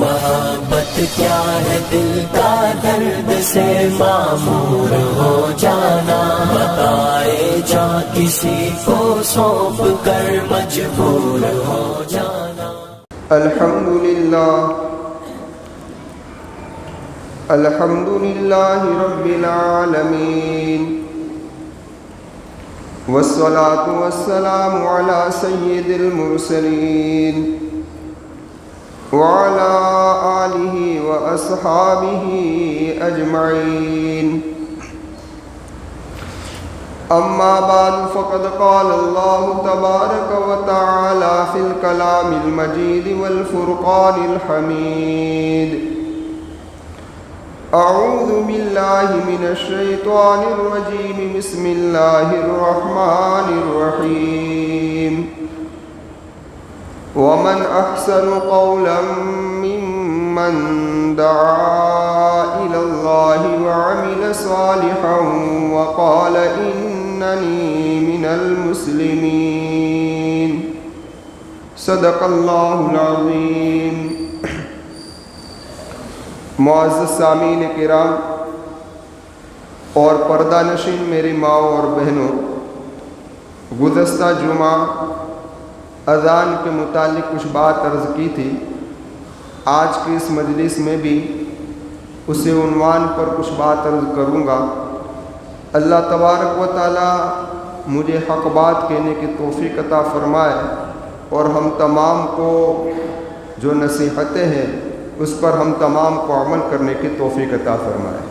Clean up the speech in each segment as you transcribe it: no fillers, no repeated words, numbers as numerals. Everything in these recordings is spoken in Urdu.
محبت کیا ہے دل کا درد سے معمور ہو جانا، بتائے جا کسی کو سونپ کر مجبور ہو جانا۔ الحمدللہ رب العالمین، والصلاة والسلام على سید المرسلین وعلى آلہ واصحابہ اجمعین، اما بعد فقد قال اللہ تبارک وتعالی فی الکلام المجید والفرقان الحمید، اعوذ باللہ من الشیطان الرجیم، بسم اللہ الرحمن الرحیم، ومن احسن قولا ممن دعا الى اللہ وعمل صالحا وقال اننی من المسلمین، صدق اللہ العظیم۔ معزز سامعین کرام اور پردہ نشین میری ماؤں اور بہنوں، گزشتہ جمعہ اذان کے متعلق کچھ بات عرض کی تھی۔ آج کی اس مجلس میں بھی اسی عنوان پر کچھ بات عرض کروں گا۔ اللہ تبارک و تعالی مجھے حق بات کہنے کی توفیق عطا فرمائے اور ہم تمام کو جو نصیحتیں ہیں اس پر ہم تمام کو عمل کرنے کی توفیق عطا فرمائے۔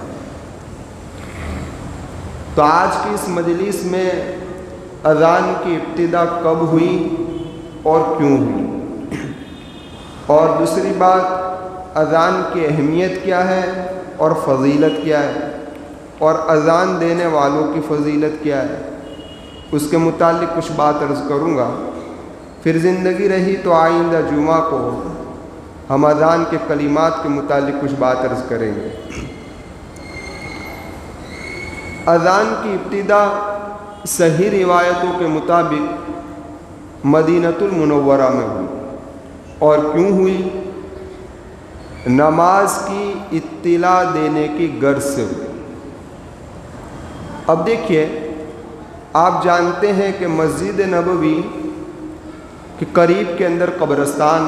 تو آج کی اس مجلس میں اذان کی ابتدا کب ہوئی اور کیوں ہوئی، اور دوسری بات اذان کی اہمیت کیا ہے اور فضیلت کیا ہے، اور اذان دینے والوں کی فضیلت کیا ہے، اس کے متعلق کچھ بات عرض کروں گا۔ پھر زندگی رہی تو آئندہ جمعہ کو ہم اذان کے کلمات کے متعلق کچھ بات عرض کریں گے۔ اذان کی ابتدا صحیح روایتوں کے مطابق مدینۃ المنورہ میں ہوئی، اور کیوں ہوئی؟ نماز کی اطلاع دینے کی غرض سے ہوئی۔ اب دیکھیے، آپ جانتے ہیں کہ مسجد نبوی کے قریب کے اندر قبرستان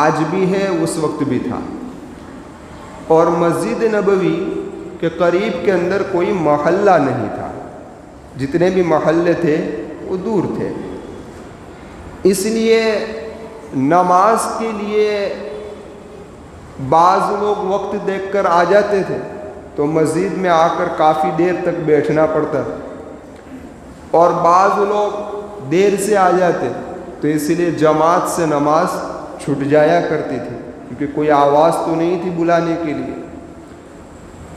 آج بھی ہے، اس وقت بھی تھا، اور مسجد نبوی کے قریب کے اندر کوئی محلہ نہیں تھا، جتنے بھی محلے تھے وہ دور تھے۔ اس لیے نماز کے لیے بعض لوگ وقت دیکھ کر آ جاتے تھے تو مسجد میں آ کر کافی دیر تک بیٹھنا پڑتا تھا، اور بعض لوگ دیر سے آ جاتے تو اس لیے جماعت سے نماز چھٹ جایا کرتی تھی، کیونکہ کوئی آواز تو نہیں تھی بلانے کے لیے۔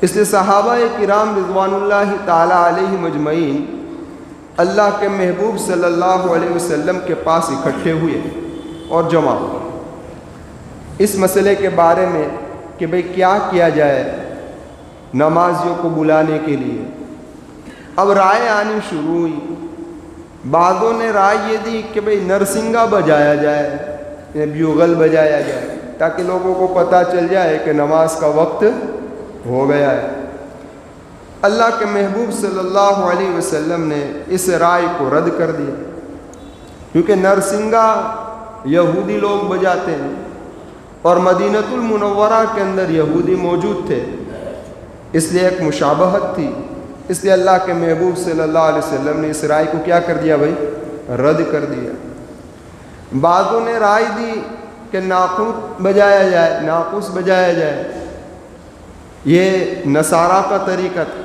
اس لیے صحابہ کرام رضوان اللہ تعالی علیہم اجمعین اللہ کے محبوب صلی اللہ علیہ وسلم کے پاس اکٹھے ہوئے اور جمع ہوئے اس مسئلے کے بارے میں کہ بھئی کیا کیا جائے نمازیوں کو بلانے کے لیے۔ اب رائے آنی شروع ہوئی۔ بعضوں نے رائے یہ دی کہ بھئی نرسنگا بجایا جائے، بیوغل بجایا جائے، تاکہ لوگوں کو پتہ چل جائے کہ نماز کا وقت ہو گیا ہے۔ اللہ کے محبوب صلی اللہ علیہ وسلم نے اس رائے کو رد کر دیا، کیونکہ نرسنگا یہودی لوگ بجاتے ہیں اور مدینۃ المنورہ کے اندر یہودی موجود تھے، اس لیے ایک مشابہت تھی۔ اس لیے اللہ کے محبوب صلی اللہ علیہ وسلم نے اس رائے کو کیا کر دیا بھائی؟ رد کر دیا۔ بعضوں نے رائے دی کہ ناقوس بجایا جائے، یہ نصارہ کا طریقہ تھا،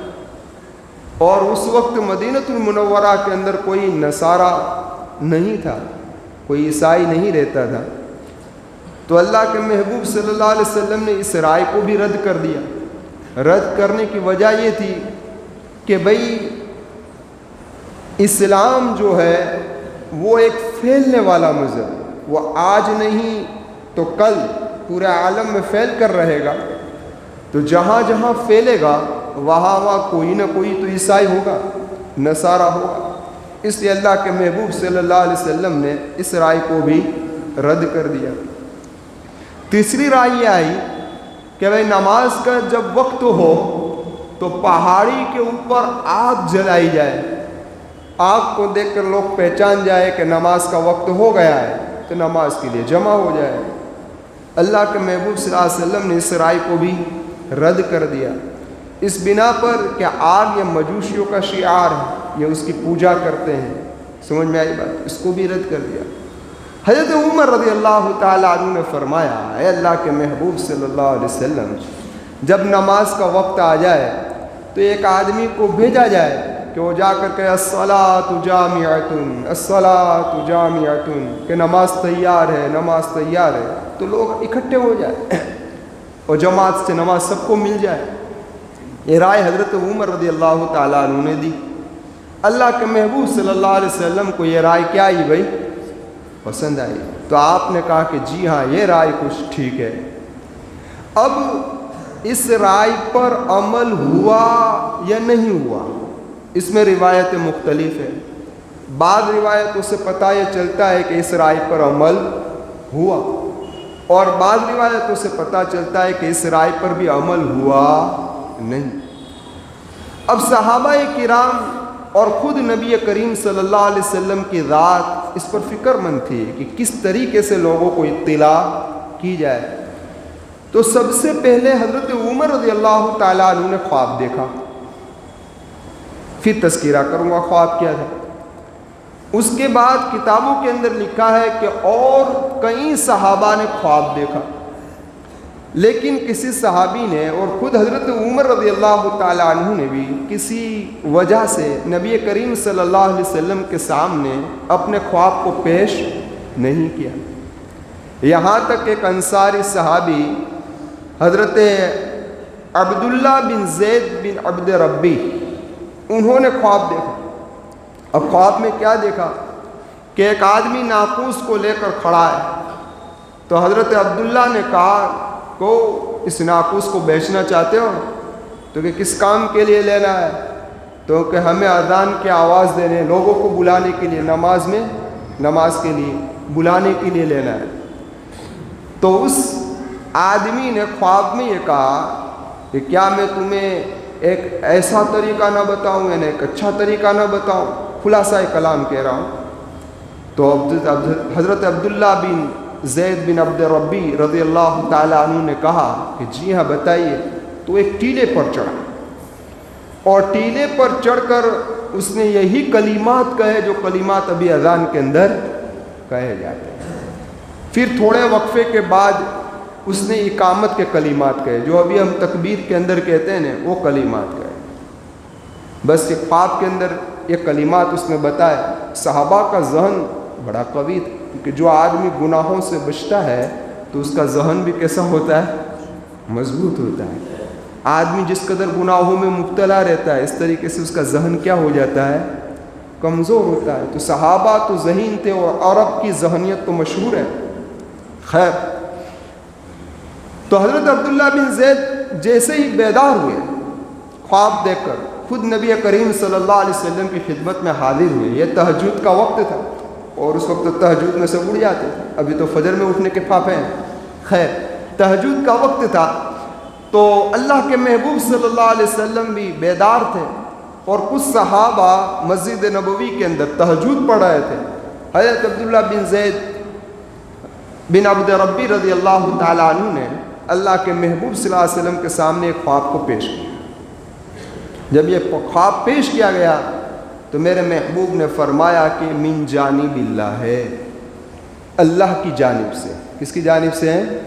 اور اس وقت مدینۃ المنورہ کے اندر کوئی نصارہ نہیں تھا، کوئی عیسائی نہیں رہتا تھا۔ تو اللہ کے محبوب صلی اللہ علیہ وسلم نے اس رائے کو بھی رد کر دیا۔ رد کرنے کی وجہ یہ تھی کہ بھئی اسلام جو ہے وہ ایک پھیلنے والا مذہب، وہ آج نہیں تو کل پورے عالم میں پھیل کر رہے گا، تو جہاں جہاں پھیلے گا وہاں کوئی نہ کوئی تو عیسائی ہوگا، نصارہ ہوگا۔ اس لیے اللہ کے محبوب صلی اللہ علیہ وسلم نے اس رائے کو بھی رد کر دیا۔ تیسری رائے یہ آئی کہ بھائی نماز کا جب وقت ہو تو پہاڑی کے اوپر آگ جلائی جائے، آگ کو دیکھ کر لوگ پہچان جائے کہ نماز کا وقت ہو گیا ہے تو نماز کے لیے جمع ہو جائے۔ اللہ کے محبوب صلی اللہ علیہ وسلم نے اس رائے کو بھی رد کر دیا، اس بنا پر کہ آگ یہ مجوسیوں کا شعار ہے، یہ اس کی پوجا کرتے ہیں۔ سمجھ میں آئی بات؟ اس کو بھی رد کر دیا۔ حضرت عمر رضی اللہ تعالیٰ عنہ نے فرمایا، اے اللہ کے محبوب صلی اللہ علیہ وسلم، جب نماز کا وقت آ جائے تو ایک آدمی کو بھیجا جائے کہ وہ جا کر کہ الصلاۃ جامعۃ، الصلاۃ جامعۃ، کہ نماز تیار ہے، نماز تیار ہے، تو لوگ اکٹھے ہو جائے اور جماعت سے نماز سب کو مل جائے۔ یہ رائے حضرت عمر رضی اللہ تعالیٰ عنہ نے دی۔ اللہ کے محبوب صلی اللہ علیہ وسلم کو یہ رائے کیا آئی بھائی؟ پسند آئی۔ تو آپ نے کہا کہ جی ہاں، یہ رائے کچھ ٹھیک ہے۔ اب اس رائے پر عمل ہوا یا نہیں ہوا، اس میں روایتیں مختلف ہیں۔ بعض روایتوں سے پتہ یہ چلتا ہے کہ اس رائے پر عمل ہوا، اور بعض روایتوں سے پتہ چلتا ہے کہ اس رائے پر بھی عمل ہوا نہیں۔ اب صحابہ کرام اور خود نبی کریم صلی اللہ علیہ وسلم کی ذات اس پر فکر مند تھی کہ کس طریقے سے لوگوں کو اطلاع کی جائے۔ تو سب سے پہلے حضرت عمر رضی اللہ تعالیٰ عنہ نے خواب دیکھا، پھر تذکرہ کروں گا خواب کیا تھا۔ اس کے بعد کتابوں کے اندر لکھا ہے کہ اور کئی صحابہ نے خواب دیکھا، لیکن کسی صحابی نے اور خود حضرت عمر رضی اللہ تعالیٰ عنہ نے بھی کسی وجہ سے نبی کریم صلی اللہ علیہ وسلم کے سامنے اپنے خواب کو پیش نہیں کیا۔ یہاں تک ایک انصاری صحابی حضرت عبداللہ بن زید بن عبد ربی، انہوں نے خواب دیکھا۔ اب خواب میں کیا دیکھا کہ ایک آدمی ناقوس کو لے کر کھڑا ہے، تو حضرت عبداللہ نے کہا کو اس ناقوس کو بیچنا چاہتے ہو؟ تو کہ کس کام کے لیے لینا ہے؟ تو کہ ہمیں اذان کی آواز دینے، لوگوں کو بلانے کے لیے، نماز کے لیے بلانے کے لیے لینا ہے۔ تو اس آدمی نے خواب میں یہ کہا کہ کیا میں تمہیں ایک ایسا طریقہ نہ بتاؤں، یعنی ایک اچھا طریقہ نہ بتاؤں؟ خلاصہ کلام کہہ رہا ہوں۔ تو حضرت عبداللہ بن زید بن عبد ربی رضی اللہ تعالیٰ عنہ نے کہا کہ جی ہاں بتائیے۔ تو ایک ٹیلے پر چڑھا، اور ٹیلے پر چڑھ کر اس نے یہی کلمات کہے جو کلمات ابھی اذان کے اندر کہے جاتے ہیں۔ پھر تھوڑے وقفے کے بعد اس نے اقامت کے کلمات کہے، جو ابھی ہم تکبیر کے اندر کہتے ہیں نا، وہ کلمات کہے۔ بس ایک خواب کے اندر یہ کلمات اس نے بتائے۔ صحابہ کا ذہن بڑا قوی تھا، کیونکہ جو آدمی گناہوں سے بچتا ہے تو اس کا ذہن بھی کیسا ہوتا ہے؟ مضبوط ہوتا ہے۔ آدمی جس قدر گناہوں میں مبتلا رہتا ہے، اس طریقے سے اس کا ذہن کیا ہو جاتا ہے؟ کمزور ہوتا ہے۔ تو صحابہ تو ذہین تھے، اور عرب کی ذہنیت تو مشہور ہے۔ خیر، تو حضرت عبداللہ بن زید جیسے ہی بیدار ہوئے خواب دیکھ کر، خود نبی کریم صلی اللہ علیہ وسلم کی خدمت میں حاضر ہوئے۔ یہ تہجد کا وقت تھا، اور اس وقت تہجد میں سے اڑ جاتے تھے، ابھی تو فجر میں اٹھنے کے پھاپے ہیں۔ خیر، تہجد کا وقت تھا، تو اللہ کے محبوب صلی اللہ علیہ وسلم بھی بیدار تھے، اور کچھ صحابہ مسجد نبوی کے اندر تہجد پڑھ رہے تھے۔ حضرت عبداللہ بن زید بن عبد ربی رضی اللہ تعالیٰ عنہ نے اللہ کے محبوب صلی اللہ علیہ وسلم کے سامنے ایک خواب کو پیش کیا۔ جب یہ خواب پیش کیا گیا تو میرے محبوب نے فرمایا کہ من جانب اللہ ہے، اللہ کی جانب سے۔ کس کی جانب سے ہے؟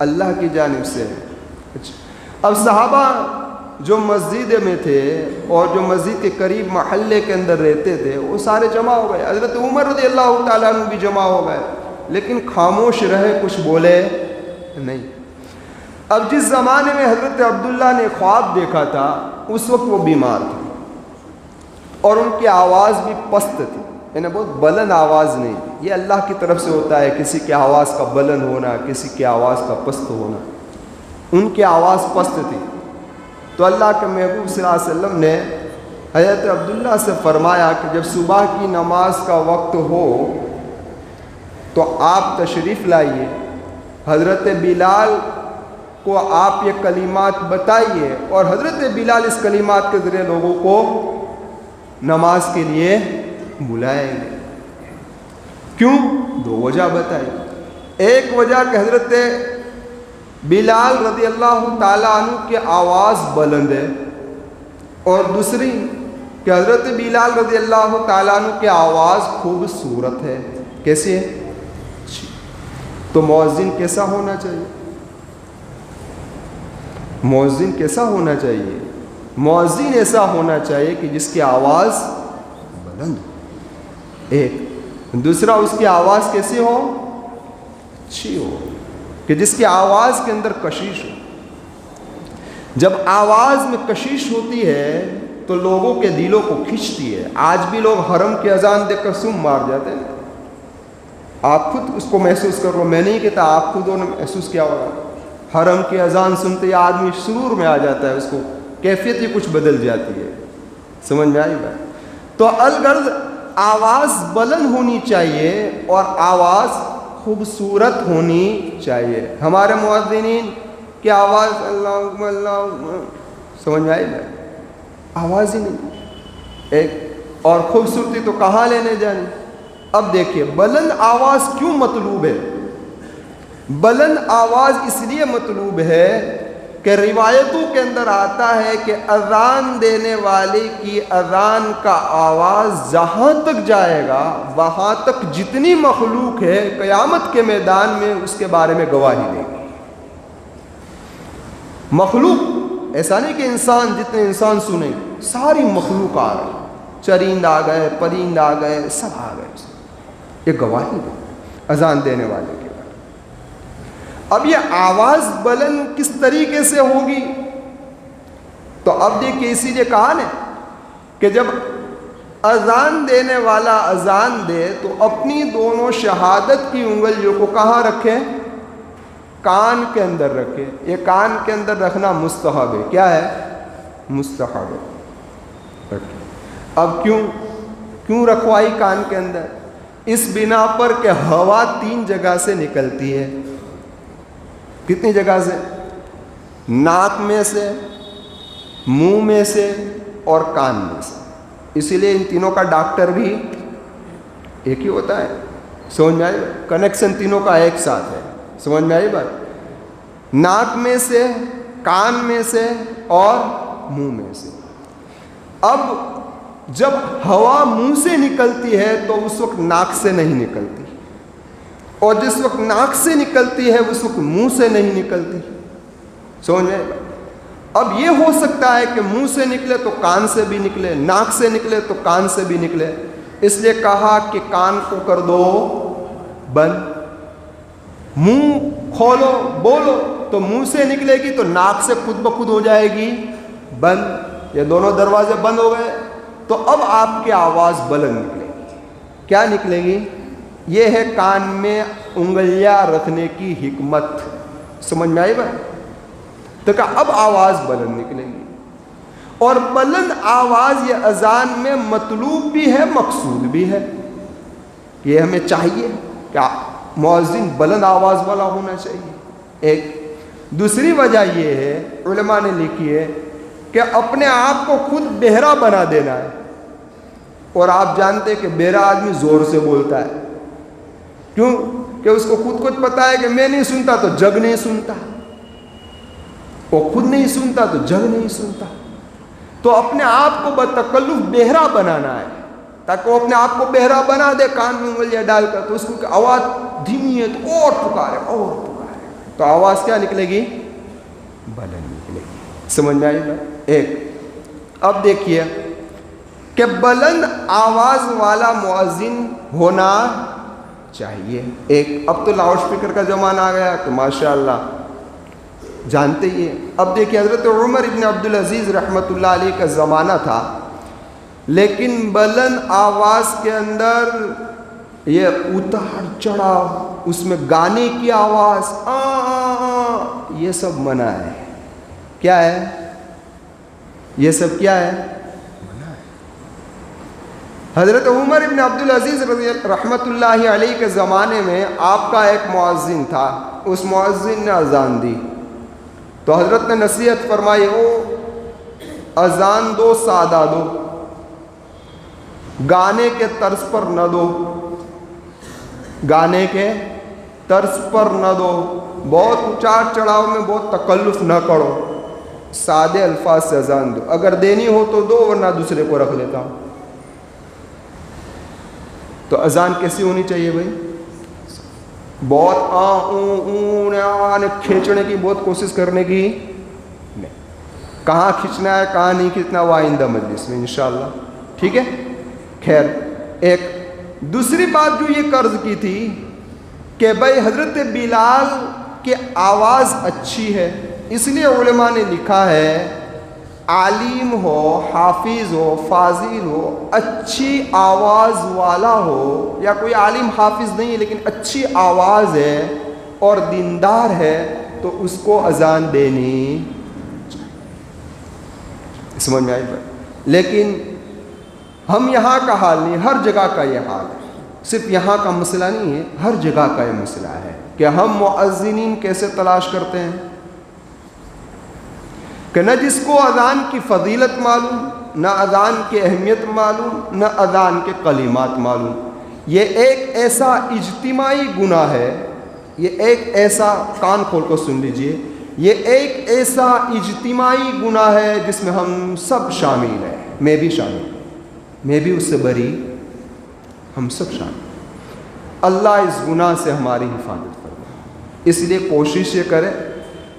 اللہ کی جانب سے ہے۔ اب صحابہ جو مسجد میں تھے اور جو مسجد کے قریب محلے کے اندر رہتے تھے، وہ سارے جمع ہو گئے۔ حضرت عمر رضی اللہ تعالیٰ عنہ بھی جمع ہو گئے، لیکن خاموش رہے، کچھ بولے نہیں۔ اب جس زمانے میں حضرت عبداللہ نے خواب دیکھا تھا، اس وقت وہ بیمار تھے، اور ان کی آواز بھی پست تھی، یعنی بہت بلند آواز نہیں۔ یہ اللہ کی طرف سے ہوتا ہے، کسی کی آواز کا بلند ہونا، کسی کی آواز کا پست ہونا۔ ان کی آواز پست تھی، تو اللہ کے محبوب صلی اللہ علیہ وسلم نے حضرت عبداللہ سے فرمایا کہ جب صبح کی نماز کا وقت ہو تو آپ تشریف لائیے، حضرت بلال کو آپ یہ کلمات بتائیے، اور حضرت بلال اس کلمات کے ذریعے لوگوں کو نماز کے لیے بلائیں گے۔ کیوں؟ 2 وجہ بتائی۔ ایک وجہ کہ حضرت بلال رضی اللہ تعالیٰ عنہ کی آواز بلند ہے، اور دوسری کہ حضرت بلال رضی اللہ تعالیٰ عنہ کی آواز خوبصورت ہے۔ کیسے ہے؟ تو مؤذن کیسا ہونا چاہیے؟ مؤذن کیسا ہونا چاہیے؟ مؤذن ایسا ہونا چاہیے کہ جس کی آواز بلند ہو، ایک۔ دوسرا، اس کی آواز کیسی ہو؟ اچھی ہو، کہ جس کی آواز کے اندر کشش ہو۔ جب آواز میں کشش ہوتی ہے تو لوگوں کے دلوں کو کھینچتی ہے۔ آج بھی لوگ حرم کی اذان دیکھ کر سم مار جاتے ہیں۔ آپ خود اس کو محسوس کر لو، میں نہیں کہتا، آپ خود نے محسوس کیا ہوگا۔ حرم کی اذان سنتے ہی آدمی سرور میں آ جاتا ہے، اس کو کیفیت ہی کچھ بدل جاتی ہے۔ سمجھ میں آئی بات؟ تو الغرض آواز بلند ہونی چاہیے اور آواز خوبصورت ہونی چاہیے۔ ہمارے مؤذنین کی آواز اللہ اکبر اللہ اکبر، سمجھ میں آئی بات؟ آواز ہی نہیں ایک، اور خوبصورتی تو کہاں لینے جانی۔ اب دیکھیے بلند آواز کیوں مطلوب ہے؟ بلند آواز اس لیے مطلوب ہے کہ روایتوں کے اندر آتا ہے کہ اذان دینے والے کی اذان کا آواز جہاں تک جائے گا وہاں تک جتنی مخلوق ہے قیامت کے میدان میں اس کے بارے میں گواہی دے گی۔ مخلوق، ایسا نہیں کہ انسان، جتنے انسان سنیں، ساری مخلوق آ گئی، چرند آ گئے، پرند آ گئے، سب آ گئے، یہ گواہی دے اذان دینے والے کے بارے۔ اب یہ آواز بلند کس طریقے سے ہوگی؟ تو اب دیکھیے، اسی لیے کہا نا کہ جب اذان دینے والا اذان دے تو اپنی دونوں شہادت کی انگلیوں کو کہاں رکھے؟ کان کے اندر رکھے۔ یہ کان کے اندر رکھنا مستحب ہے۔ کیا ہے؟ مستحب ہے۔ اب کیوں رکھوائی کان کے اندر؟ اس بنا پر کہ ہوا 3 جگہ سے نکلتی ہے۔ کتنی جگہ سے؟ ناک میں سے، منہ میں سے اور کان میں سے۔ اسی لیے ان تینوں کا ڈاکٹر بھی ایک ہی ہوتا ہے۔ سمجھ میں آئی؟ کنیکشن تینوں کا ایک ساتھ ہے۔ سمجھ میں آئی بات؟ ناک میں سے، کان میں سے اور منہ میں سے۔ اب جب ہوا منہ سے نکلتی ہے تو اس وقت ناک سے نہیں نکلتی، اور جس وقت ناک سے نکلتی ہے اس وقت منہ سے نہیں نکلتی۔ سمجھ میں؟ اب یہ ہو سکتا ہے کہ منہ سے نکلے تو کان سے بھی نکلے، ناک سے نکلے تو کان سے بھی نکلے، اس لیے کہا کہ کان کو کر دو بند، منہ کھولو بولو، تو منہ سے نکلے گی تو ناک سے خود بخود ہو جائے گی بند۔ یہ دونوں دروازے بند ہو گئے تو اب آپ کی آواز بلند نکلے گی۔ کیا نکلے گی؟ یہ ہے کان میں انگلیاں رکھنے کی حکمت۔ سمجھ میں آئی بات؟ تو کہا اب آواز بلند نکلے گی، اور بلند آواز یہ اذان میں مطلوب بھی ہے، مقصود بھی ہے۔ یہ ہمیں چاہیے کہ مؤذن بلند آواز والا ہونا چاہیے، ایک۔ دوسری وجہ یہ ہے، علماء نے لکھی ہے کہ اپنے آپ کو خود بہرا بنا دینا ہے۔ اور آپ جانتے ہیں کہ بہرا آدمی زور سے بولتا ہے، کیوں کہ اس کو خود پتا ہے کہ میں نہیں سنتا تو جگ نہیں سنتا، وہ خود نہیں سنتا تو جگ نہیں سنتا۔ تو اپنے آپ کو بتکلف بہرا بنانا ہے، تاکہ وہ اپنے آپ کو بہرا بنا دے کان میں انگلیاں ڈال کر، تو اس کو آواز دھیمی ہے تو اور پکارے اور پکارے، تو آواز کیا نکلے گی؟ بلند نکلے گی۔ سمجھ میں آئی بات؟ ایک۔ اب دیکھیے کہ بلند آواز والا مؤذن ہونا چاہیے، ایک۔ اب تو لاؤڈ اسپیکر کا زمانہ آ گیا تو ماشاءاللہ جانتے ہی ہیں۔ اب دیکھیے حضرت عمر ابن عبدالعزیز رحمۃ اللہ علیہ کا زمانہ تھا، لیکن بلند آواز کے اندر یہ اتار چڑھاؤ، اس میں گانے کی آواز یہ سب منع ہے۔ کیا ہے یہ سب؟ کیا ہے؟ منع ہے۔ حضرت عمر ابن عبدالعزیز رحمۃ اللہ علیہ کے زمانے میں آپ کا ایک مؤذن تھا، اس مؤذن نے اذان دی تو حضرت نے نصیحت فرمائی، او اذان دو سادہ دو، گانے کے طرز پر نہ دو، گانے کے طرز پر نہ دو، بہت اچار چڑھاؤ میں بہت تکلف نہ کرو، سادے الفاظ سے اذان دو، اگر دینی ہو تو دو ورنہ دوسرے کو رکھ لیتا ہوں۔ تو اذان کیسی ہونی چاہیے بھائی؟ بہت کھینچنے کی بہت کوشش کرنے کی نہیں، کہاں کھینچنا ہے کہاں نہیں کھینچنا وہ آئندہ مجلس میں انشاءاللہ، ٹھیک ہے؟ خیر، ایک دوسری بات جو یہ قرض کی تھی کہ بھائی حضرت بلال کی آواز اچھی ہے، اس لیے علماء نے لکھا ہے عالم ہو، حافظ ہو، فاضل ہو، اچھی آواز والا ہو، یا کوئی عالم حافظ نہیں ہے لیکن اچھی آواز ہے اور دیندار ہے تو اس کو اذان دینی سمجھ میں آئی بات؟ لیکن ہم یہاں کا حال نہیں، ہر جگہ کا یہ حال ہے، صرف یہاں کا مسئلہ نہیں ہے، ہر جگہ کا یہ مسئلہ ہے کہ ہم مؤذنین کیسے تلاش کرتے ہیں کہ نہ جس کو اذان کی فضیلت معلوم، نہ اذان کی اہمیت معلوم، نہ اذان کے کلمات معلوم۔ یہ ایک ایسا اجتماعی گناہ ہے، یہ ایک ایسا، کان کھول کر سن لیجئے، یہ ایک ایسا اجتماعی گناہ ہے جس میں ہم سب شامل ہیں، میں بھی شامل ہوں، میں بھی اس سے بری، ہم سب شامل ہیں۔ اللہ اس گناہ سے ہماری حفاظت فرمائے، اس لیے کوشش یہ کرے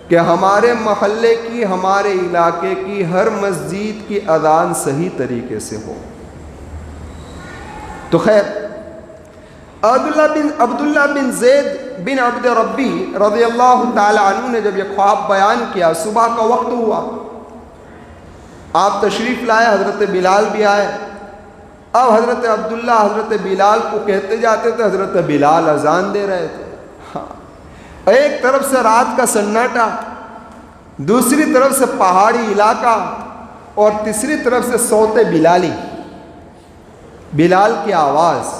کہ ہمارے محلے کی، ہمارے علاقے کی ہر مسجد کی اذان صحیح طریقے سے ہو۔ تو خیر، عبداللہ بن زید بن عبد ربی رضی اللہ تعالی عنہ نے جب یہ خواب بیان کیا، صبح کا وقت ہوا، آپ تشریف لائے، حضرت بلال بھی آئے۔ اب حضرت عبداللہ حضرت بلال کو کہتے جاتے تھے، حضرت بلال اذان دے رہے تھے۔ ایک طرف سے رات کا سناٹا، دوسری طرف سے پہاڑی علاقہ، اور تیسری طرف سے صوت بلالی، بلال کی آواز۔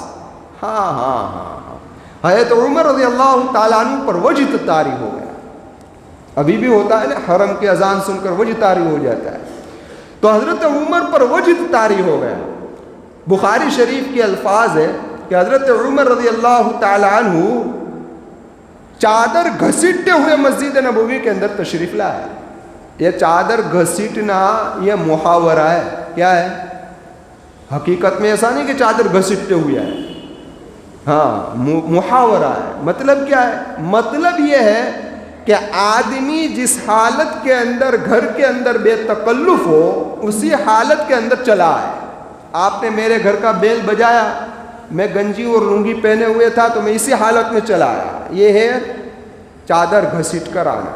حضرت عمر رضی اللہ تعالیٰ عنہ پر وجد طاری ہو گیا۔ ابھی بھی ہوتا ہے نا، حرم کی اذان سن کر وجد طاری ہو جاتا ہے، تو حضرت عمر پر وجد طاری ہو گیا۔ بخاری شریف کے الفاظ ہے کہ حضرت عمر رضی اللہ تعالیٰ عنہ چادر گھسیٹتے ہوئے مسجد نبوی کے اندر تشریف لائے۔ یہ چادر گھسیٹنا یہ محاورہ ہے، کیا ہے؟ حقیقت میں ایسا نہیں کہ چادر گھسیٹتے ہوئے ہے، ہاں محاورہ ہے۔ مطلب کیا ہے؟ مطلب یہ ہے کہ آدمی جس حالت کے اندر گھر کے اندر بے تکلف ہو، اسی حالت کے اندر چلا ہے۔ آپ نے میرے گھر کا بیل بجایا، میں گنجی اور لنگی پہنے ہوئے تھا تو میں اسی حالت میں چلا آیا، یہ ہے چادر گھسیٹ کر آنا۔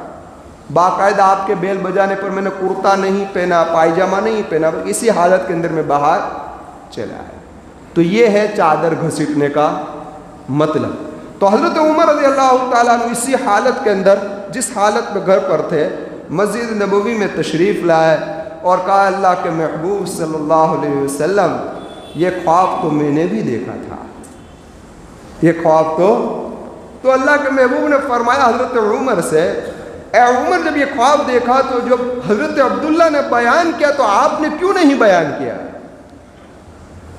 باقاعدہ آپ کے بیل بجانے پر میں نے کرتا نہیں پہنا، پائجامہ نہیں پہنا، بلکہ اسی حالت کے اندر میں باہر چلا آیا۔ تو یہ ہے چادر گھسیٹنے کا مطلب۔ تو حضرت عمر رضی اللہ تعالیٰ عنہ اسی حالت کے اندر، جس حالت میں گھر پر تھے، مسجد نبوی میں تشریف لائے اور کہا، اللہ کے محبوب صلی اللہ علیہ وسلم، یہ خواب تو میں نے بھی دیکھا تھا، یہ خواب تو اللہ کے محبوب نے فرمایا حضرت عمر سے، اے عمر جب یہ خواب دیکھا تو جب حضرت عبداللہ نے بیان کیا تو آپ نے کیوں نہیں بیان کیا؟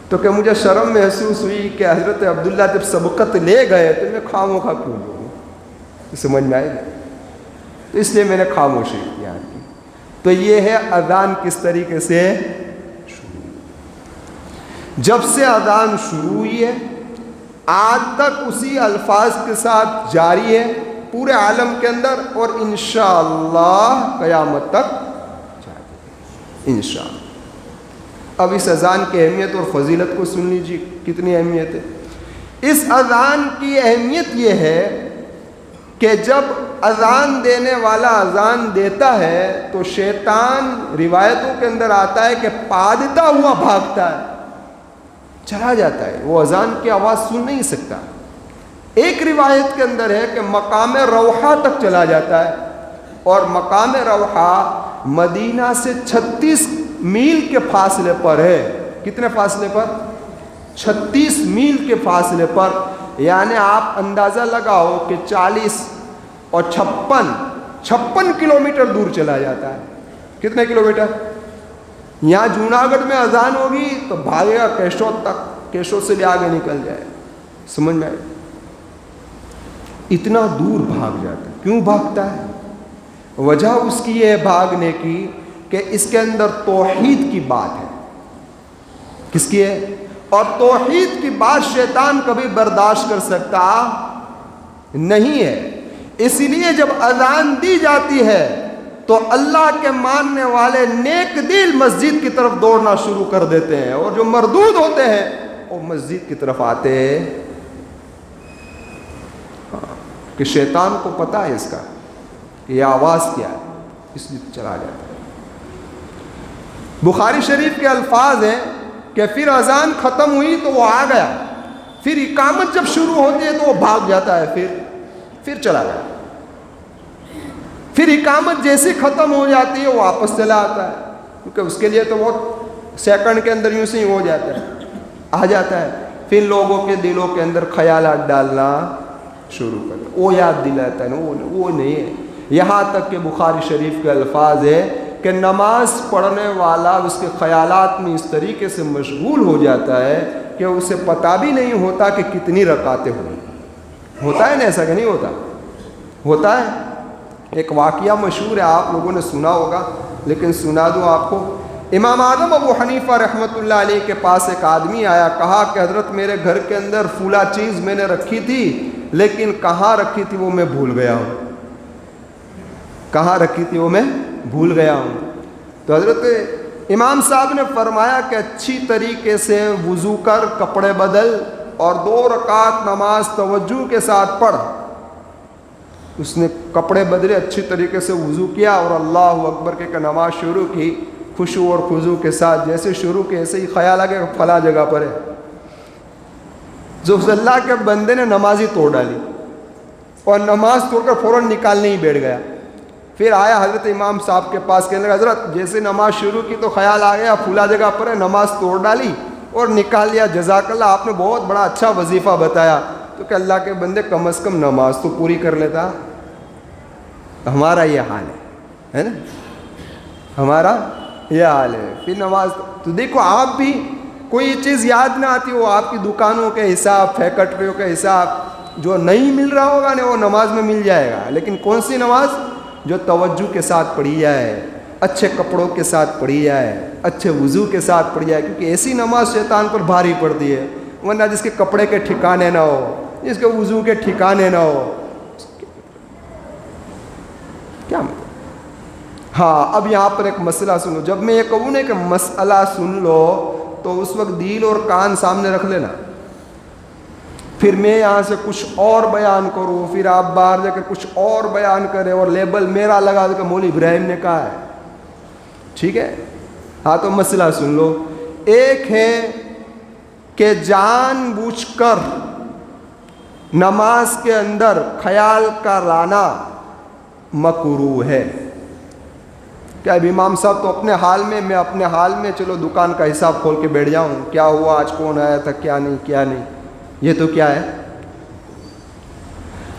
تو کہ مجھے شرم محسوس ہوئی کہ حضرت عبداللہ جب سبقت لے گئے تو میں خاموخواہ کیوں لوں، سمجھ میں آئے گا، تو اس لیے میں نے خاموشی اختیار کی۔ تو یہ ہے اذان کس طریقے سے شروع، جب سے اذان شروع ہوئی ہے آج تک اسی الفاظ کے ساتھ جاری ہے پورے عالم کے اندر، اور انشاءاللہ قیامت تک جاری، انشاءاللہ۔ اب اس اذان کی اہمیت اور فضیلت کو سن لیجیے، کتنی اہمیت ہے اس اذان کی۔ اہمیت یہ ہے کہ جب اذان دینے والا اذان دیتا ہے تو شیطان، روایتوں کے اندر آتا ہے کہ پادتا ہوا بھاگتا ہے، چلا جاتا ہے، وہ اذان کی آواز سن نہیں سکتا۔ ایک روایت کے اندر ہے کہ مقام روحہ تک چلا جاتا ہے، اور مقام روحہ مدینہ سے 36 میل کے فاصلے پر ہے۔ کتنے فاصلے پر؟ 36 میل کے فاصلے پر، یعنی آپ اندازہ لگاؤ کہ 40 اور 56 کلومیٹر دور چلا جاتا ہے۔ کتنے کلومیٹر؟ یہاں جوناگڑھ میں اذان ہوگی تو بھاگے گا کیشور تک، کیشور سے بھی آگے نکل جائے، سمجھ میں آئے؟ اتنا دور بھاگ جاتا ہے۔ کیوں بھاگتا ہے؟ وجہ اس کی یہ بھاگنے کی کہ اس کے اندر توحید کی بات ہے۔ کس کی ہے؟ اور توحید کی بات شیطان کبھی برداشت کر سکتا نہیں ہے۔ اس لیے جب اذان دی جاتی ہے تو اللہ کے ماننے والے نیک دل مسجد کی طرف دوڑنا شروع کر دیتے ہیں، اور جو مردود ہوتے ہیں وہ مسجد کی طرف آتے ہیں، کہ شیطان کو پتا ہے اس کا کہ یہ آواز کیا ہے، اس لیے چلا جاتا ہے۔ بخاری شریف کے الفاظ ہیں کہ پھر اذان ختم ہوئی تو وہ آ گیا، پھر اقامت جب شروع ہوتی ہے تو وہ بھاگ جاتا ہے، پھر چلا جاتا ہے، پھر اقامت جیسی ختم ہو جاتی ہے وہ واپس چلا آتا ہے، کیونکہ اس کے لیے تو بہت سیکنڈ کے اندر یوں سے ہی ہو جاتا ہے، آ جاتا ہے۔ پھر لوگوں کے دلوں کے اندر خیالات ڈالنا شروع کر دیا، وہ یاد دلاتا ہے نا، وہ نہیں ہے۔ یہاں تک کہ بخاری شریف کے الفاظ ہے کہ نماز پڑھنے والا اس کے خیالات میں اس طریقے سے مشغول ہو جاتا ہے کہ اسے پتہ بھی نہیں ہوتا کہ کتنی رکعتیں ہوئی۔ ہوتا ہے نا ایسا کہ نہیں ہوتا؟ ہوتا ہے۔ ایک واقعہ مشہور ہے، آپ لوگوں نے سنا ہوگا، لیکن سنا دوں آپ کو۔ امام اعظم ابو حنیفہ رحمۃ اللہ علیہ کے پاس ایک آدمی آیا، کہا کہ حضرت میرے گھر کے اندر فلاں چیز میں نے رکھی تھی، لیکن کہاں رکھی تھی وہ میں بھول گیا ہوں، کہاں رکھی تھی وہ میں بھول گیا ہوں۔ تو حضرت امام صاحب نے فرمایا کہ اچھی طریقے سے وضو کر، کپڑے بدل اور 2 رکعت نماز توجہ کے ساتھ پڑھ۔ اس نے کپڑے بدلے، اچھی طریقے سے وضو کیا اور اللہ اکبر کے نماز شروع کی، خشوع اور خضوع کے ساتھ۔ جیسے شروع کے ایسے ہی خیال آ گیا کہ فلاں جگہ پر ہے، جو اس اللہ کے بندے نے نماز ہی توڑ ڈالی، اور نماز توڑ کر فوراً نکالنے ہی بیٹھ گیا۔ پھر آیا حضرت امام صاحب کے پاس، کہنے لگا حضرت جیسے نماز شروع کی تو خیال آ گیا فلاں جگہ پر ہے، نماز توڑ ڈالی اور نکال لیا، جزاک اللہ، آپ نے بہت بڑا اچھا وظیفہ بتایا۔ تو کہ اللہ کے بندے کم از کم نماز تو پوری کر لیتا۔ ہمارا یہ حال ہے نا، ہمارا یہ حال ہے۔ پھر نماز تو دیکھو، آپ بھی کوئی چیز یاد نہ آتی، وہ آپ کی دکانوں کے حساب، فیکٹریوں کے حساب، جو نہیں مل رہا ہوگا نا وہ نماز میں مل جائے گا۔ لیکن کون سی نماز؟ جو توجہ کے ساتھ پڑھی جائے، اچھے کپڑوں کے ساتھ پڑھی جائے، اچھے وضو کے ساتھ پڑھی جائے، کیونکہ ایسی نماز شیطان پر بھاری پڑتی ہے۔ ورنہ جس کے کپڑے کے ٹھکانے نہ ہو، جس کے وضو کے ٹھکانے نہ ہو، کیا مطلب؟ ہاں، اب یہاں پر ایک مسئلہ سنو۔ جب میں یہ کہوں نا کہ مسئلہ سن لو تو اس وقت دل اور کان سامنے رکھ لینا، پھر میں یہاں سے کچھ اور بیان کروں، پھر آپ باہر جا کر کچھ اور بیان کریں اور لیبل میرا لگا دے کہ مولوی ابراہیم نے کہا ہے، ٹھیک ہے؟ ہاں، تو مسئلہ سن لو۔ ایک ہے کہ جان بوجھ کر نماز کے اندر خیال کا لانا مکروہ ہے۔ کیا اب امام صاحب تو اپنے حال میں، میں اپنے حال میں، چلو دکان کا حساب کھول کے بیٹھ جاؤں، کیا ہوا آج، کون آیا تھا، کیا نہیں، یہ تو کیا ہے؟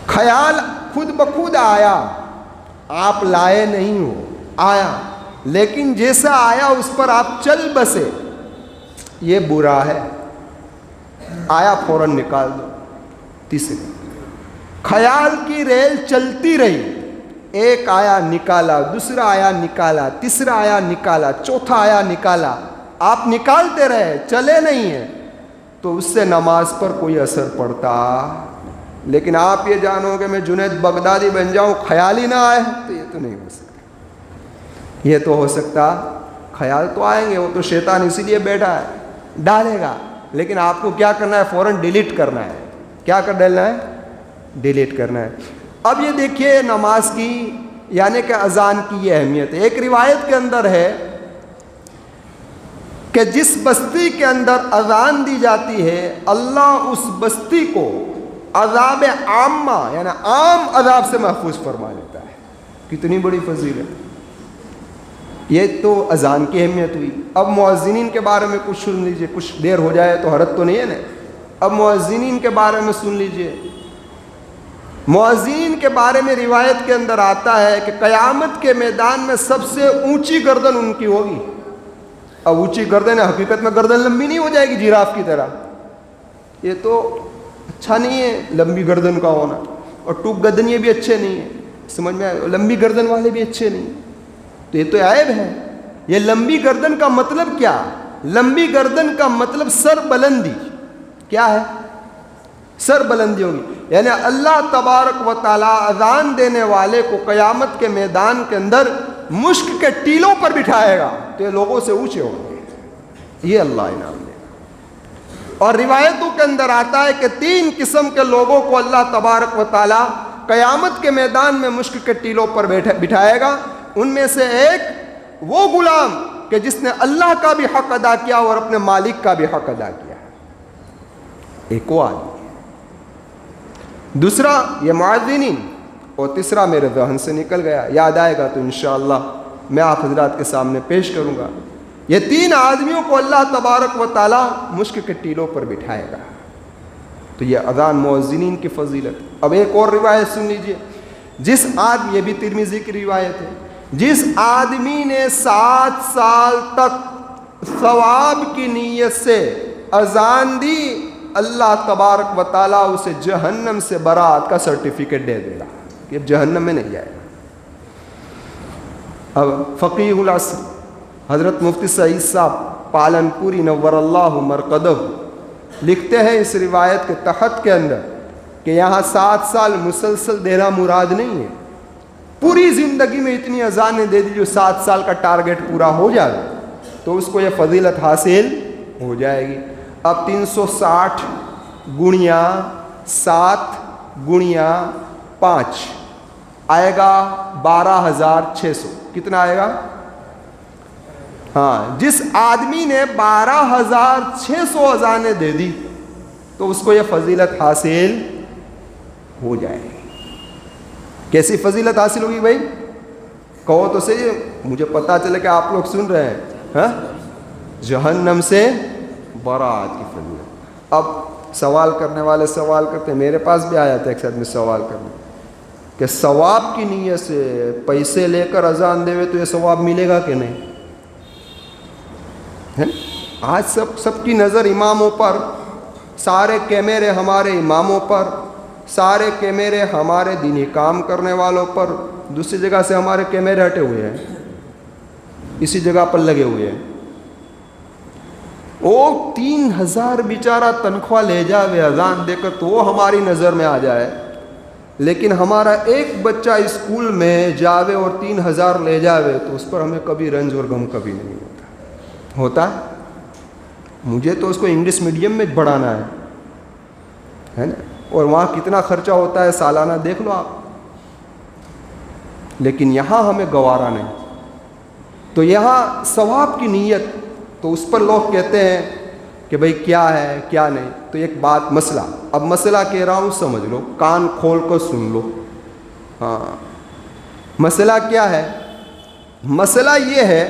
خیال خود بخود آیا، آپ لائے نہیں ہو، آیا، لیکن جیسا آیا اس پر آپ چل بسے، یہ برا ہے۔ آیا فوراً نکال دو۔ تیسری، خیال کی ریل چلتی رہی، ایک آیا نکالا، دوسرا آیا نکالا، تیسرا آیا نکالا، چوتھا آیا نکالا، آپ نکالتے رہے، چلے نہیں ہیں، تو اس سے نماز پر کوئی اثر پڑتا۔ لیکن آپ یہ جانو کہ میں جنید بغدادی بن جاؤں، خیال ہی نہ آئے، تو یہ تو نہیں ہو سکتا۔ یہ تو ہو سکتا، خیال تو آئیں گے، وہ تو شیطان اسی لیے بیٹھا ہے، ڈالے گا، لیکن آپ کو کیا کرنا ہے؟ فوراً ڈیلیٹ کرنا ہے۔ کیا کر ڈالنا ہے؟ ڈیلیٹ کرنا ہے۔ اب یہ دیکھیے نماز کی، یعنی کہ اذان کی یہ اہمیت ہے۔ ایک روایت کے اندر ہے کہ جس بستی کے اندر اذان دی جاتی ہے، اللہ اس بستی کو عذاب عامہ، یعنی عام عذاب سے محفوظ فرما لیتا ہے۔ کتنی بڑی فضیلت! یہ تو اذان کی اہمیت ہوئی. اب مؤذنین کے بارے میں کچھ سن لیجئے, کچھ دیر ہو جائے تو حرج تو نہیں ہے نا. اب مؤذنین کے بارے میں سن لیجئے. مؤذنین کے بارے میں روایت کے اندر آتا ہے کہ قیامت کے میدان میں سب سے اونچی گردن ان کی ہوگی. اب اونچی گردن ہے, حقیقت میں گردن لمبی نہیں ہو جائے گی جیراف کی طرح. یہ تو اچھا نہیں ہے لمبی گردن کا ہونا, اور ٹوک گردنیے بھی اچھے نہیں ہیں, سمجھ میں آئے, لمبی گردن والے بھی اچھے نہیں. تو یہ تو عیب ہے. یہ لمبی گردن کا مطلب کیا؟ لمبی گردن کا مطلب سر بلندی. کیا ہے؟ سر بلندی ہوگی. یعنی اللہ تبارک و تعالیٰ اذان دینے والے کو قیامت کے میدان کے اندر مشک کے ٹیلوں پر بٹھائے گا تو یہ لوگوں سے اونچے ہوں گے. یہ اللہ انعام دے گا. اور روایتوں کے اندر آتا ہے کہ 3 قسم کے لوگوں کو اللہ تبارک و تعالیٰ قیامت کے میدان میں مشک کے ٹیلوں پر بٹھائے گا. ان میں سے ایک وہ غلام کہ جس نے اللہ کا بھی حق ادا کیا اور اپنے مالک کا بھی حق ادا کیا. ایک وہ آدمی. دوسرا یہ مؤذنین, اور تیسرا میرے ذہن سے نکل گیا, یاد آئے گا تو انشاءاللہ میں آپ حضرات کے سامنے پیش کروں گا. یہ 3 آدمیوں کو اللہ تبارک و تعالیٰ مشک کے ٹیلوں پر بٹھائے گا. تو یہ اذان مؤذنین کی فضیلت. اب ایک اور روایت سن لیجئے. جس آدمی, یہ بھی ترمذی کی روایت ہے, جس آدمی نے 7 سال تک ثواب کی نیت سے اذان دی, اللہ تبارک و تعالیٰ اسے جہنم سے برات کا سرٹیفکیٹ دے دے گا کہ جہنم میں نہیں جائے گا. اب فقیہ العصر حضرت مفتی سعید صاحب پالن پوری نور اللہ مرقدہ لکھتے ہیں اس روایت کے تحت کے اندر کہ یہاں 7 سال مسلسل دینا مراد نہیں ہے. پوری زندگی میں اتنی اذانیں دے دی جو 7 سال کا ٹارگٹ پورا ہو جائے تو اس کو یہ فضیلت حاصل ہو جائے گی. اب 360 گنیا 7 گنیا 5 آئے گا 12,600. کتنا آئے گا؟ ہاں, جس آدمی نے 12,600 اذانیں دے دی تو اس کو یہ فضیلت حاصل ہو جائے گی. کیسی فضیلت حاصل ہوگی بھائی؟ کہو تو صحیح, مجھے پتا چلے کہ آپ لوگ سن رہے ہیں. ہاں, جہنم سے برات کی فضیلت. اب سوال کرنے والے سوال کرتے ہیں, میرے پاس بھی آیا تھا ایک ساتھ میں سوال کرنے کہ ثواب کی نیت سے پیسے لے کر اذان دے تو یہ ثواب ملے گا کہ نہیں؟ آج سب کی نظر اماموں پر, سارے کیمرے ہمارے اماموں پر, سارے کیمرے ہمارے دینی کام کرنے والوں پر. دوسری جگہ سے ہمارے کیمرے ہٹے ہوئے ہیں, اسی جگہ پر لگے ہوئے ہیں. وہ 3,000 بیچارہ تنخواہ لے جاوے اذان دے کر تو وہ ہماری نظر میں آ جائے, لیکن ہمارا ایک بچہ اسکول میں جاوے اور 3,000 لے جاوے تو اس پر ہمیں کبھی رنج اور غم کبھی نہیں ہوتا ہے. مجھے تو اس کو انگلش میڈیم میں پڑھانا ہے نا, اور وہاں کتنا خرچہ ہوتا ہے سالانہ دیکھ لو آپ, لیکن یہاں ہمیں گوارا نہیں. تو یہاں ثواب کی نیت, تو اس پر لوگ کہتے ہیں کہ بھئی کیا ہے کیا نہیں. تو ایک بات, مسئلہ, اب مسئلہ کہہ رہا ہوں سمجھ لو, کان کھول کر سن لو. ہاں, مسئلہ کیا ہے؟ مسئلہ یہ ہے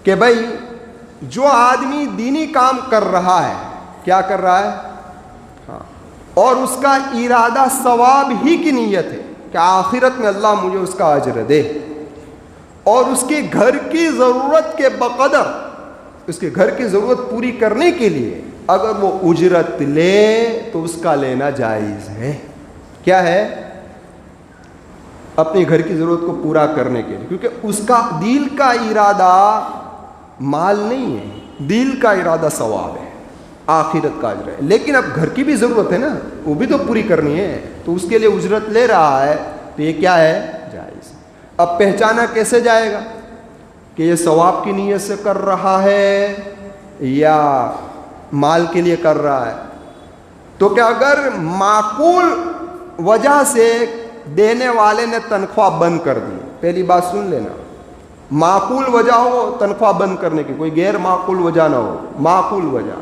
کہ بھئی جو آدمی دینی کام کر رہا ہے, کیا کر رہا ہے, ہاں, اور اس کا ارادہ ثواب ہی کی نیت ہے کہ آخرت میں اللہ مجھے اس کا اجر دے, اور اس کے گھر کی ضرورت کے بقدر, اس کے گھر کی ضرورت پوری کرنے کے لیے اگر وہ اجرت لے تو اس کا لینا جائز ہے. کیا ہے؟ اپنے گھر کی ضرورت کو پورا کرنے کے لیے, کیونکہ اس کا دل کا ارادہ مال نہیں ہے, دل کا ارادہ ثواب ہے, آخرت کا اجر ہے. لیکن اب گھر کی بھی ضرورت ہے نا, وہ بھی تو پوری کرنی ہے, تو اس کے لیے اجرت لے رہا ہے, تو یہ کیا ہے؟ جائز. اب پہچانا کیسے جائے گا کہ یہ ثواب کی نیت سے کر رہا ہے یا مال کے لیے کر رہا ہے؟ تو کہ اگر معقول وجہ سے دینے والے نے تنخواہ بند کر دی, پہلی بات سن لینا, معقول وجہ ہو تنخواہ بند کرنے کی, کوئی غیر معقول وجہ نہ ہو, معقول وجہ,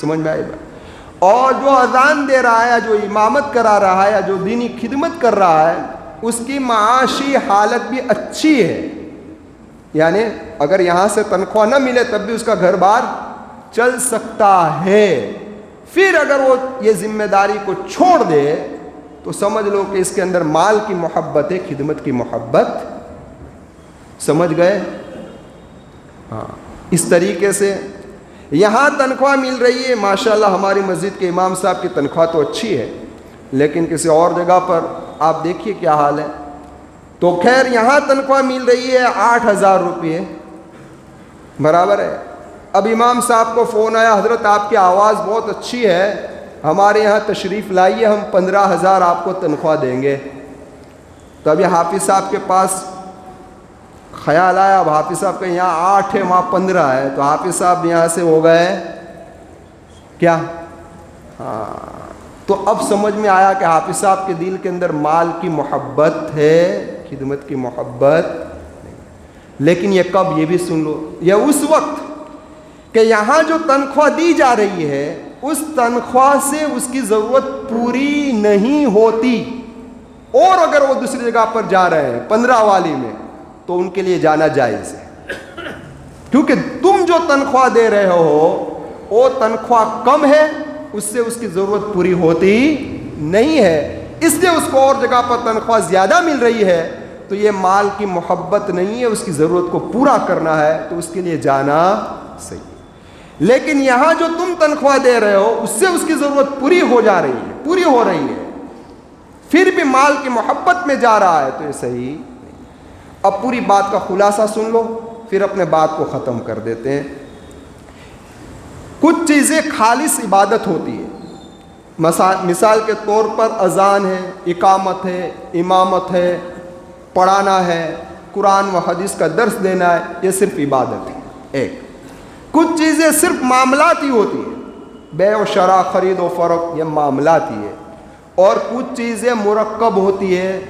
سمجھ میں آئی بات. اور جو اذان دے رہا ہے, جو امامت کرا رہا ہے, یا جو دینی خدمت کر رہا ہے, اس کی معاشی حالت بھی اچھی ہے, یعنی اگر یہاں سے تنخواہ نہ ملے تب بھی اس کا گھر بار چل سکتا ہے. پھر اگر وہ یہ ذمہ داری کو چھوڑ دے تو سمجھ لو کہ اس کے اندر مال کی محبت ہے, خدمت کی محبت. سمجھ گئے؟ ہاں, اس طریقے سے یہاں تنخواہ مل رہی ہے, ماشاءاللہ ہماری مسجد کے امام صاحب کی تنخواہ تو اچھی ہے, لیکن کسی اور جگہ پر آپ دیکھیے کیا حال ہے. تو خیر یہاں تنخواہ مل رہی ہے 8,000 روپئے, برابر ہے. اب امام صاحب کو فون آیا, حضرت آپ کی آواز بہت اچھی ہے, ہمارے یہاں تشریف لائیے, ہم 15,000 آپ کو تنخواہ دیں گے. تو اب یہ حافظ صاحب کے پاس خیال آیا, اب حافظ صاحب کا یہاں 8 ہے وہاں 15 ہے, تو حافظ صاحب یہاں سے ہو گئے کیا؟ ہاں, تو اب سمجھ میں آیا کہ حافظ صاحب کے دل کے اندر مال کی محبت ہے, خدمت کی محبت. لیکن یہ کب, یہ بھی سن لو, یہ اس وقت کہ یہاں جو تنخواہ دی جا رہی ہے اس تنخواہ سے اس کی ضرورت پوری نہیں ہوتی, اور اگر وہ دوسری جگہ پر جا رہے ہیں 15 والی میں تو ان کے لیے جانا جائز ہے, کیونکہ تم جو تنخواہ دے رہے ہو وہ تنخواہ کم ہے, اس سے اس کی ضرورت پوری ہوتی نہیں ہے, اس لیے اس کو اور جگہ پر تنخواہ زیادہ مل رہی ہے. تو یہ مال کی محبت نہیں ہے, اس کی ضرورت کو پورا کرنا ہے تو اس کے لیے جانا صحیح. لیکن یہاں جو تم تنخواہ دے رہے ہو اس سے اس کی ضرورت پوری ہو جا رہی ہے, پوری ہو رہی ہے, پھر بھی مال کی محبت میں جا رہا ہے تو یہ صحیح نہیں. اب پوری بات کا خلاصہ سن لو, پھر اپنے بات کو ختم کر دیتے ہیں. کچھ چیزیں خالص عبادت ہوتی ہے, مثال کے طور پر اذان ہے, اقامت ہے, امامت ہے, پڑھانا ہے, قرآن و حدیث کا درس دینا ہے, یہ صرف عبادت ہے. ایک کچھ چیزیں صرف معاملاتی ہوتی ہیں, بیع و شراء, خرید و فروخت, یہ معاملاتی ہے. اور کچھ چیزیں مرکب ہوتی ہے.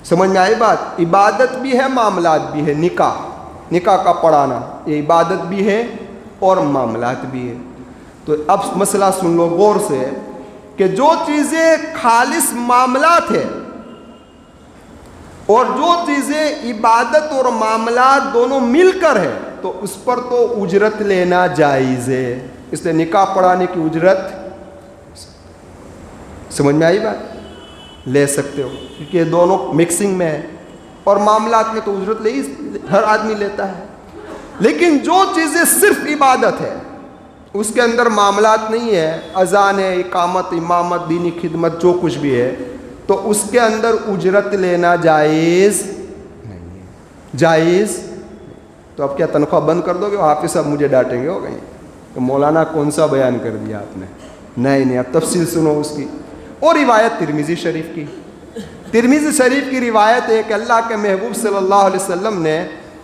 سمجھ میں آئی بات؟ عبادت بھی ہے, معاملات بھی ہے. نکاح کا پڑھانا یہ عبادت بھی ہے اور معاملات بھی ہے. تو اب مسئلہ سن لو غور سے کہ جو چیزیں خالص معاملات ہے اور جو چیزیں عبادت اور معاملات دونوں مل کر ہے تو اس پر تو اجرت لینا جائز ہے. اس لیے نکاح پڑھانے کی اجرت, سمجھ میں آئی بات, لے سکتے ہو کیونکہ یہ دونوں مکسنگ میں ہے, اور معاملات میں تو اجرت ہر آدمی لیتا ہے. لیکن جو چیزیں صرف عبادت ہے, اس کے اندر معاملات نہیں ہے, اذان ہے, اقامت, امامت, دینی خدمت, جو کچھ بھی ہے, تو اس کے اندر اجرت لینا جائز نہیں ہے. جائز. تو اب کیا تنخواہ بند کر دو گے؟ حافظ صاحب مجھے ڈانٹیں گے ہو کہیں کہ مولانا کون سا بیان کر دیا آپ نے. نہیں, اب تفصیل سنو اس کی. اور روایت ترمذی شریف کی, ترمذی شریف کی روایت ہے کہ اللہ کے محبوب صلی اللہ علیہ وسلم نے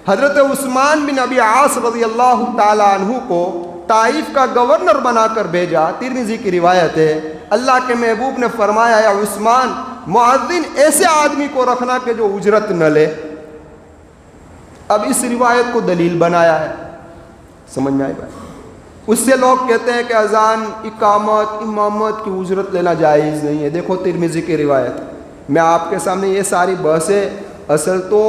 حضرت عثمان بن ابی عاص رضی اللہ تعالی عنہ کو طائف کا گورنر بنا کر بھیجا. ترمذی کی روایت ہے, اللہ کے محبوب نے فرمایا, یا عثمان, مؤذن ایسے آدمی کو رکھنا کہ جو اجرت نہ لے. اب اس روایت کو دلیل بنایا ہے. سمجھ میں آئی بات؟ اس سے لوگ کہتے ہیں کہ اذان, اقامت, امامت کی اجرت لینا جائز نہیں ہے. دیکھو ترمذی کی روایت, میں آپ کے سامنے یہ ساری بحثیں اصل تو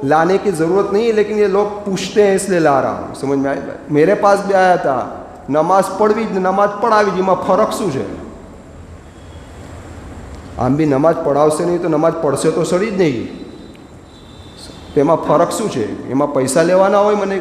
لانے کی ضرورت نہیں ہے, لیکن یہ لوگ پوچھتے ہیں اس لیے لا رہا ہوں. سمجھ میں آئی بات؟ میرے پاس بھی آیا تھا, نماز پڑھاوی جی میں فرق શું છે? આમ બી નમાઝ પઢાવશે નહીં તો નમાઝ પડશે તો સડી જ નહીં. તો એમાં ફરક શું છે? એમાં પૈસા લેવાના હોય?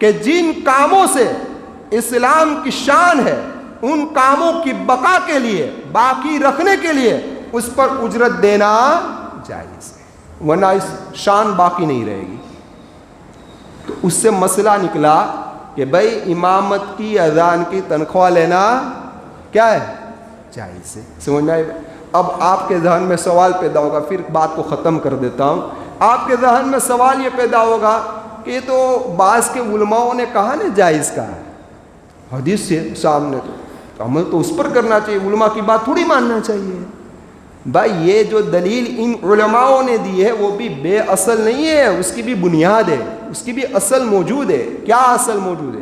کہ جن کاموں سے اسلام کی شان ہے ان کاموں کی بقا کے لیے، باقی رکھنے کے لیے اس پر اجرت دینا جائز ہے، ورنہ اس شان باقی نہیں رہے گی۔ تو اس سے مسئلہ نکلا کہ بھائی امامت کی اذان کی تنخواہ لینا کیا ہے؟ جائز ہے۔ سمجھ میں آئی؟ اب آپ کے ذہن میں سوال پیدا ہوگا، پھر بات کو ختم کر دیتا ہوں۔ آپ کے ذہن میں سوال یہ پیدا ہوگا کہ یہ تو بعض کے علماؤں نے کہا نا جائز کا ہے، حدیث سے سامنے، تو عمل تو اس پر کرنا چاہیے، علماء کی بات تھوڑی ماننا چاہیے۔ بھائی یہ جو دلیل ان علماؤں نے دی ہے وہ بھی بے اصل نہیں ہے، اس کی بھی بنیاد ہے، اس کی بھی اصل موجود ہے۔ کیا اصل موجود ہے؟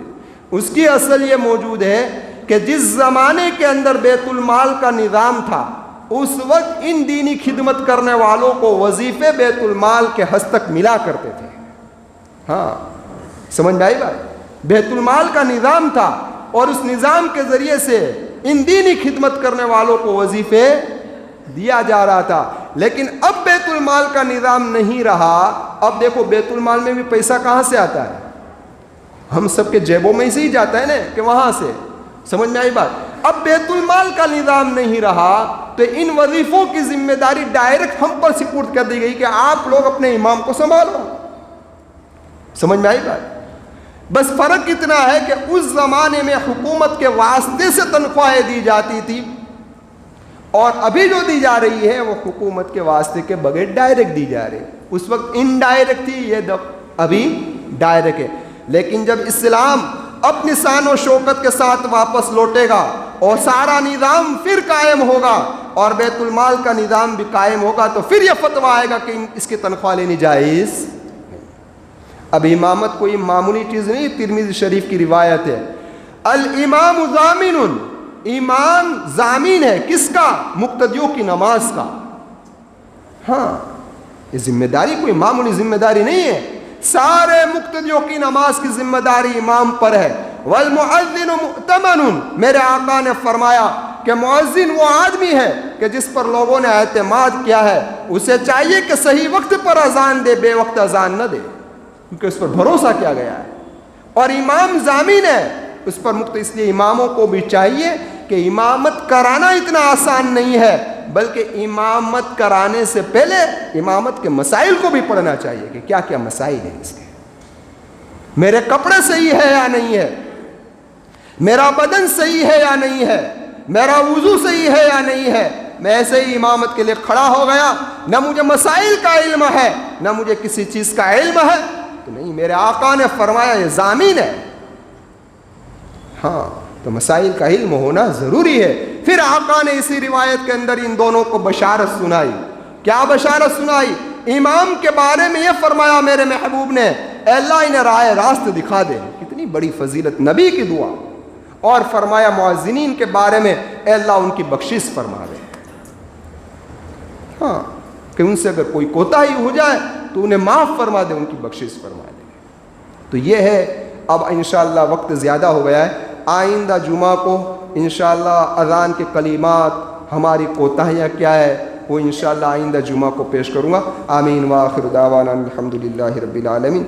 اس کی اصل یہ موجود ہے کہ جس زمانے کے اندر بیت المال کا نظام تھا اس وقت ان دینی خدمت کرنے والوں کو وظیفے بیت المال کے حد تک ملا کرتے تھے۔ ہاں سمجھ میں آئی بات؟ بیت المال کا نظام تھا اور اس نظام کے ذریعے سے ان دینی خدمت کرنے والوں کو وظیفے دیا جا رہا تھا۔ لیکن اب بیت المال کا نظام نہیں رہا۔ اب دیکھو بیت المال میں بھی پیسہ کہاں سے آتا ہے؟ ہم سب کے جیبوں میں سے ہی جاتا ہے نا، کہ وہاں سے۔ سمجھ میں آئی بات؟ اب بیت المال کا نظام نہیں رہا تو ان وظیفوں کی ذمہ داری ڈائریکٹ ہم پر سپرد کر دی گئی کہ آپ لوگ اپنے امام کو سنبھالو۔ سمجھ میں آئی بات؟ بس فرق اتنا ہے کہ اس زمانے میں حکومت کے واسطے سے تنخواہیں دی جاتی تھی اور ابھی جو دی جا رہی ہے وہ حکومت کے واسطے کے بغیر ڈائریکٹ دی جا رہی ہے۔ اس وقت انڈائریکٹ تھی، یہ ابھی ڈائریکٹ ہے۔ لیکن جب اسلام اپنی شان و شوکت کے ساتھ واپس لوٹے گا اور سارا نظام پھر قائم ہوگا اور بیت المال کا نظام بھی قائم ہوگا تو پھر یہ فتویٰ آئے گا کہ اس کی تنخواہ لینی جائز۔ اب امامت کوئی معمولی چیز نہیں، ترمذی شریف کی روایت ہے، الامام ضامن، امام ضامن ہے کس کا؟ مقتدیوں کی نماز کا۔ ہاں یہ ذمہ داری کوئی معمولی ذمہ داری نہیں ہے، سارے مقتدیوں کی نماز کی ذمہ داری امام پر ہے۔ والمؤذن مؤتمن، میرے آقا نے فرمایا کہ مؤذن وہ آدمی ہے کہ جس پر لوگوں نے اعتماد کیا ہے، اسے چاہیے کہ صحیح وقت پر اذان دے، بے وقت اذان نہ دے، کیونکہ اس پر بھروسہ کیا گیا ہے۔ اور امام ضامن ہے اس پر اس لیے اماموں کو بھی چاہیے کہ امامت کرانا اتنا آسان نہیں ہے، بلکہ امامت کرانے سے پہلے امامت کے مسائل کو بھی پڑھنا چاہیے کہ کیا کیا مسائل ہیں اس کے، میرے کپڑے صحیح ہے یا نہیں ہے، میرا بدن صحیح ہے یا نہیں ہے، میرا وضو صحیح ہے یا نہیں ہے۔ میں ایسے ہی امامت کے لیے کھڑا ہو گیا، نہ مجھے مسائل کا علم ہے نہ مجھے کسی چیز کا علم ہے، تو نہیں، میرے آقا نے فرمایا یہ ضامن ہے۔ ہاں تو مسائل کا علم ہونا ضروری ہے۔ پھر آقا نے اسی روایت کے اندر ان دونوں کو بشارت سنائی۔ کیا بشارت سنائی؟ امام کے بارے میں یہ فرمایا میرے محبوب نے، اے اللہ انہیں راہ راست دکھا دے۔ کتنی بڑی فضیلت، نبی کی دعا۔ اور فرمایا مؤذنین کے بارے میں، اے اللہ ان کی بخشش فرما دے۔ ہاں کہ ان سے اگر کوئی کوتاہی ہو جائے تو انہیں معاف فرما دے، ان کی بخشش فرما دے۔ تو یہ ہے۔ اب انشاءاللہ وقت زیادہ ہو گیا ہے، آئندہ جمعہ کو انشاءاللہ اذان کے کلمات، ہماری کوتاہیاں کیا ہے، وہ انشاءاللہ آئندہ جمعہ کو پیش کروں گا۔ آمین وآخر دعوانا الحمدللہ رب العالمین۔